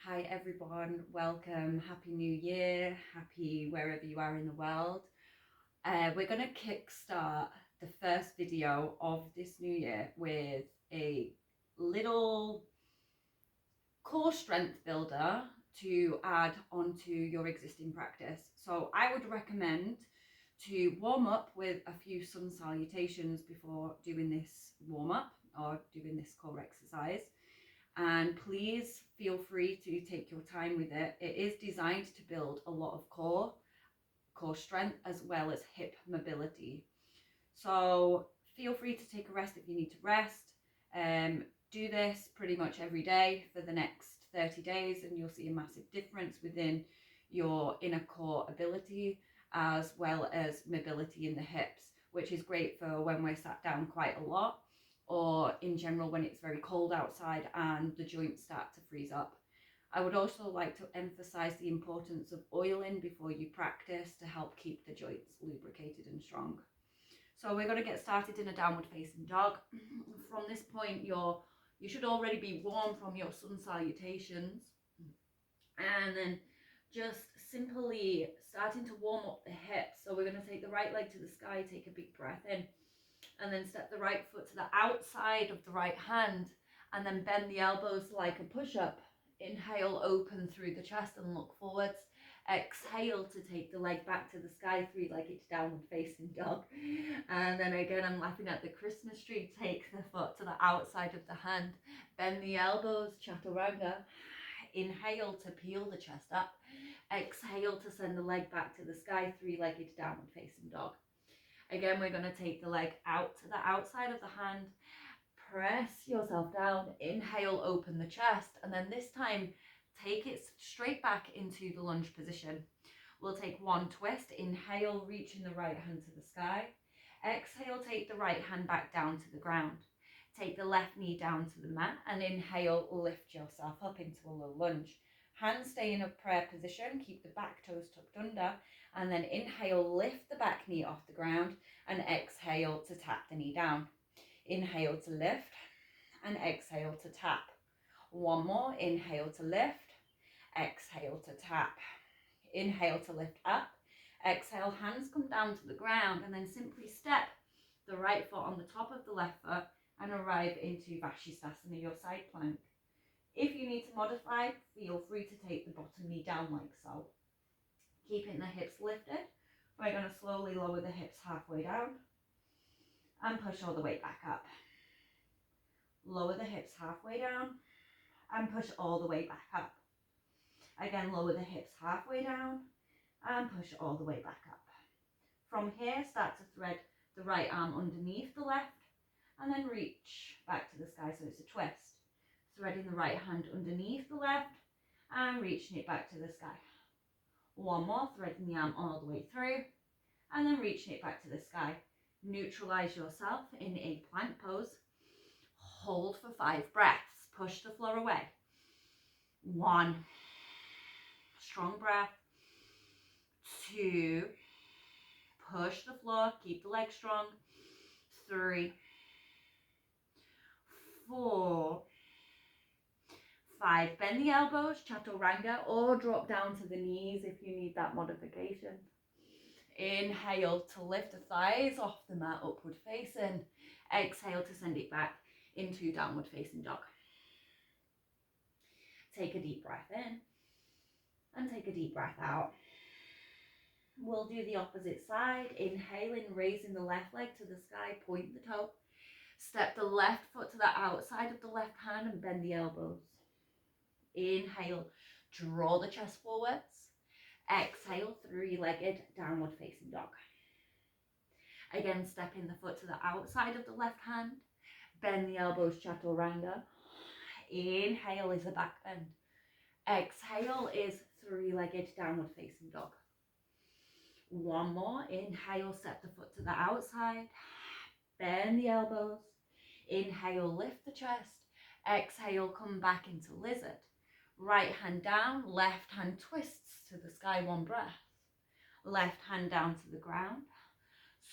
Hi everyone, welcome, happy new year, happy wherever you are in the world. We're going to kickstart the first video of this new year with a little core strength builder to add onto your existing practice. So I would recommend to warm up with a few sun salutations before doing this warm up or doing this core exercise. And please feel free to take your time with it. It is designed to build a lot of core strength as well as hip mobility. So feel free to take a rest if you need to rest. Do this pretty much every day for the next 30 days and you'll see a massive difference within your inner core ability as well as mobility in the hips, which is great for when we're sat down quite a lot or in general when it's very cold outside and the joints start to freeze up. I would also like to emphasize the importance of oiling before you practice to help keep the joints lubricated and strong. So we're going to get started in a downward facing dog. From this point, you should already be warm from your sun salutations. And then just simply starting to warm up the hips. So we're going to take the right leg to the sky, take a big breath in, and then step the right foot to the outside of the right hand, and then bend the elbows like a push-up. Inhale, open through the chest and look forwards. Exhale to take the leg back to the sky, three-legged downward facing dog. And then again, I'm laughing at the Christmas tree. Take the foot to the outside of the hand, bend the elbows, chaturanga. Inhale to peel the chest up. Exhale to send the leg back to the sky, three-legged downward facing dog. Again, we're going to take the leg out to the outside of the hand. Press yourself down. Inhale, open the chest. And then this time, take it straight back into the lunge position. We'll take one twist. Inhale, reaching the right hand to the sky. Exhale, take the right hand back down to the ground. Take the left knee down to the mat and inhale, lift yourself up into a low lunge. Hands stay in a prayer position, keep the back toes tucked under, and then inhale, lift the back knee off the ground and exhale to tap the knee down. Inhale to lift and exhale to tap. One more, inhale to lift, exhale to tap. Inhale to lift up, exhale, hands come down to the ground and then simply step the right foot on the top of the left foot and arrive into Vashisthasana, your side plank. If you need to modify, feel free to take the bottom knee down like so. Keeping the hips lifted, we're going to slowly lower the hips halfway down and push all the way back up. Lower the hips halfway down and push all the way back up. Again, lower the hips halfway down and push all the way back up. From here, start to thread the right arm underneath the left and then reach back to the sky, so it's a twist. Threading the right hand underneath the left and reaching it back to the sky. One more, threading the arm all the way through and then reaching it back to the sky. Neutralize yourself in a plank pose. Hold for 5 breaths. Push the floor away. 1. Strong breath. 2. Push the floor. Keep the legs strong. 3. 4. 5. Bend the elbows, chaturanga, or drop down to the knees if you need that modification. Inhale to lift the thighs off the mat, upward facing. Exhale to send it back into downward facing dog. Take a deep breath in and take a deep breath out. We'll do the opposite side. Inhaling, raising the left leg to the sky, point the toe. Step the left foot to the outside of the left hand and bend the elbows. Inhale, draw the chest forwards. Exhale, three-legged downward facing dog. Again, stepping the foot to the outside of the left hand. Bend the elbows, chaturanga. Inhale is a back bend. Exhale is three-legged downward facing dog. One more. Inhale, step the foot to the outside. Bend the elbows. Inhale, lift the chest. Exhale, come back into lizard. Right hand down, left hand twists to the sky, 1 breath. Left hand down to the ground.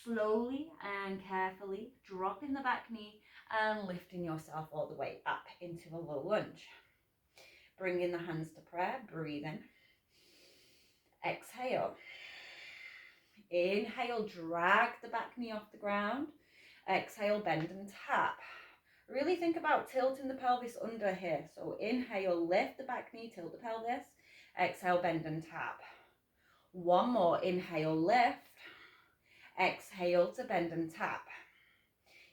Slowly and carefully dropping the back knee and lifting yourself all the way up into a low lunge. Bringing the hands to prayer, breathe in. Exhale. Inhale, drag the back knee off the ground. Exhale, bend and tap. Really think about tilting the pelvis under here. So inhale, lift the back knee, tilt the pelvis. Exhale, bend and tap. One more, inhale, lift. Exhale to bend and tap.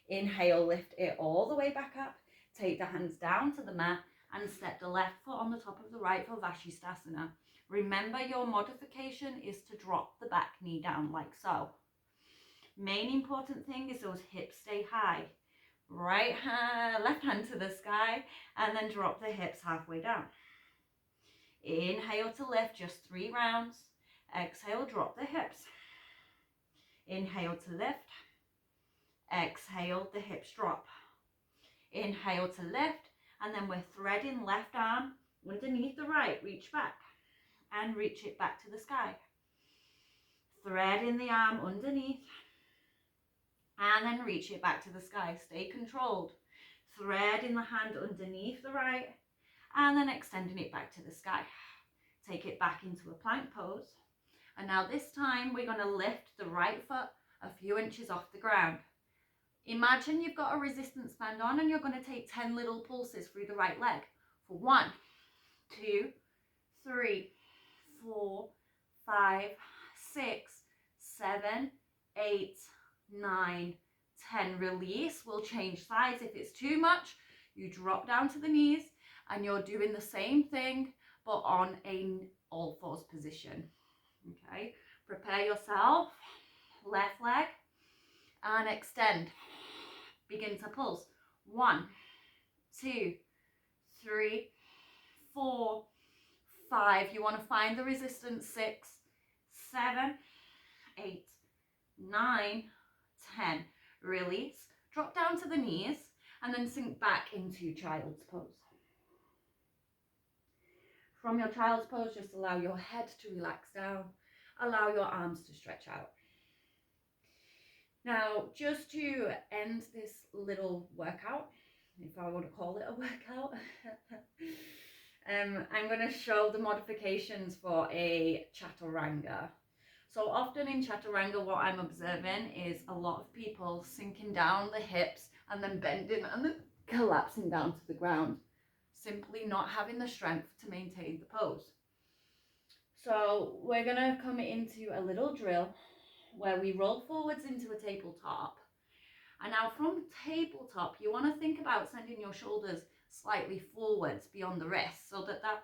Inhale, lift it all the way back up. Take the hands down to the mat and step the left foot on the top of the right for Vashisthasana. Remember, your modification is to drop the back knee down like so. Main important thing is those hips stay high. Right hand, left hand to the sky, and then drop the hips halfway down. Inhale to lift, just 3 rounds. Exhale, drop the hips. Inhale to lift. Exhale, the hips drop. Inhale to lift, and then we're threading left arm underneath the right. Reach back and reach it back to the sky. Threading the arm underneath, and then reach it back to the sky. Stay controlled. Threading the hand underneath the right, and then extending it back to the sky. Take it back into a plank pose. And now this time we're going to lift the right foot a few inches off the ground. Imagine you've got a resistance band on and you're going to take 10 little pulses through the right leg. For 1, 2, 3, 4, 5, 6, 7, 8, 9, 10. Release. We'll change sides. If it's too much, you drop down to the knees and you're doing the same thing but on an all fours position. Okay, prepare yourself. Left leg and extend. Begin to pulse. 1, 2, 3, 4, 5. You want to find the resistance. 6, 7, 8, 9, 10. Release. Drop down to the knees and then sink back into child's pose. From your child's pose, just allow your head to relax down. Allow your arms to stretch out. Now, just to end this little workout, if I want to call it a workout, I'm going to show the modifications for a chaturanga. So often in chaturanga, what I'm observing is a lot of people sinking down the hips and then bending and then collapsing down to the ground, simply not having the strength to maintain the pose. So we're going to come into a little drill where we roll forwards into a tabletop. And now from tabletop, you want to think about sending your shoulders slightly forwards beyond the wrist so that that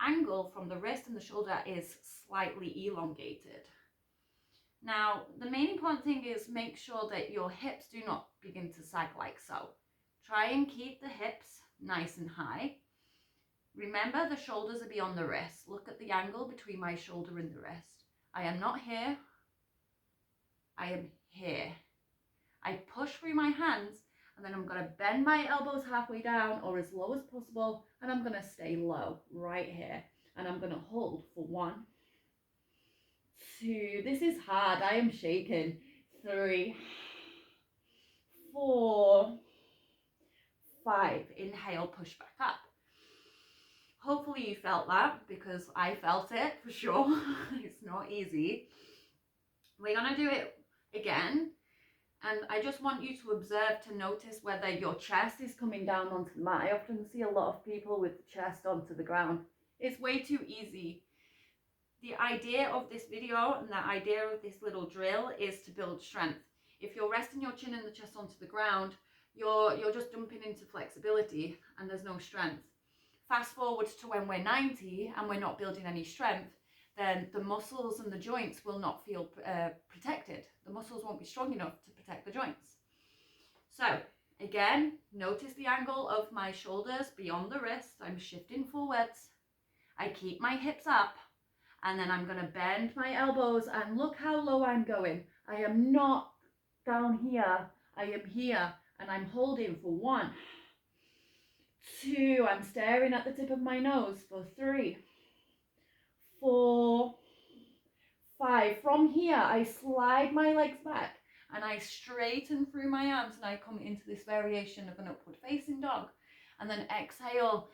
angle from the wrist and the shoulder is slightly elongated. Now, the main important thing is make sure that your hips do not begin to sag like so. Try and keep the hips nice and high. Remember, the shoulders are beyond the wrist. Look at the angle between my shoulder and the wrist. I am not here. I am here. I push through my hands and then I'm going to bend my elbows halfway down or as low as possible, and I'm going to stay low right here. And I'm going to hold for 1, 2, this is hard, I am shaking, 3, 4, 5. Inhale, push back up. Hopefully you felt that, because I felt it for sure. It's not easy. We're going to do it again, and I just want you to observe, to notice whether your chest is coming down onto the mat. I often see a lot of people with the chest onto the ground. It's way too easy. The idea of this video and the idea of this little drill is to build strength. If you're resting your chin and the chest onto the ground, you're just dumping into flexibility and there's no strength. Fast forward to when we're 90 and we're not building any strength, then the muscles and the joints will not feel protected. The muscles won't be strong enough to protect the joints. So again, notice the angle of my shoulders beyond the wrist. I'm shifting forwards. I keep my hips up, and then I'm going to bend my elbows, and look how low I'm going. I am not down here. I am here, and I'm holding for 1, 2, I'm staring at the tip of my nose for 3, 4, 5. From here, I slide my legs back and I straighten through my arms and I come into this variation of an upward facing dog. And then exhale,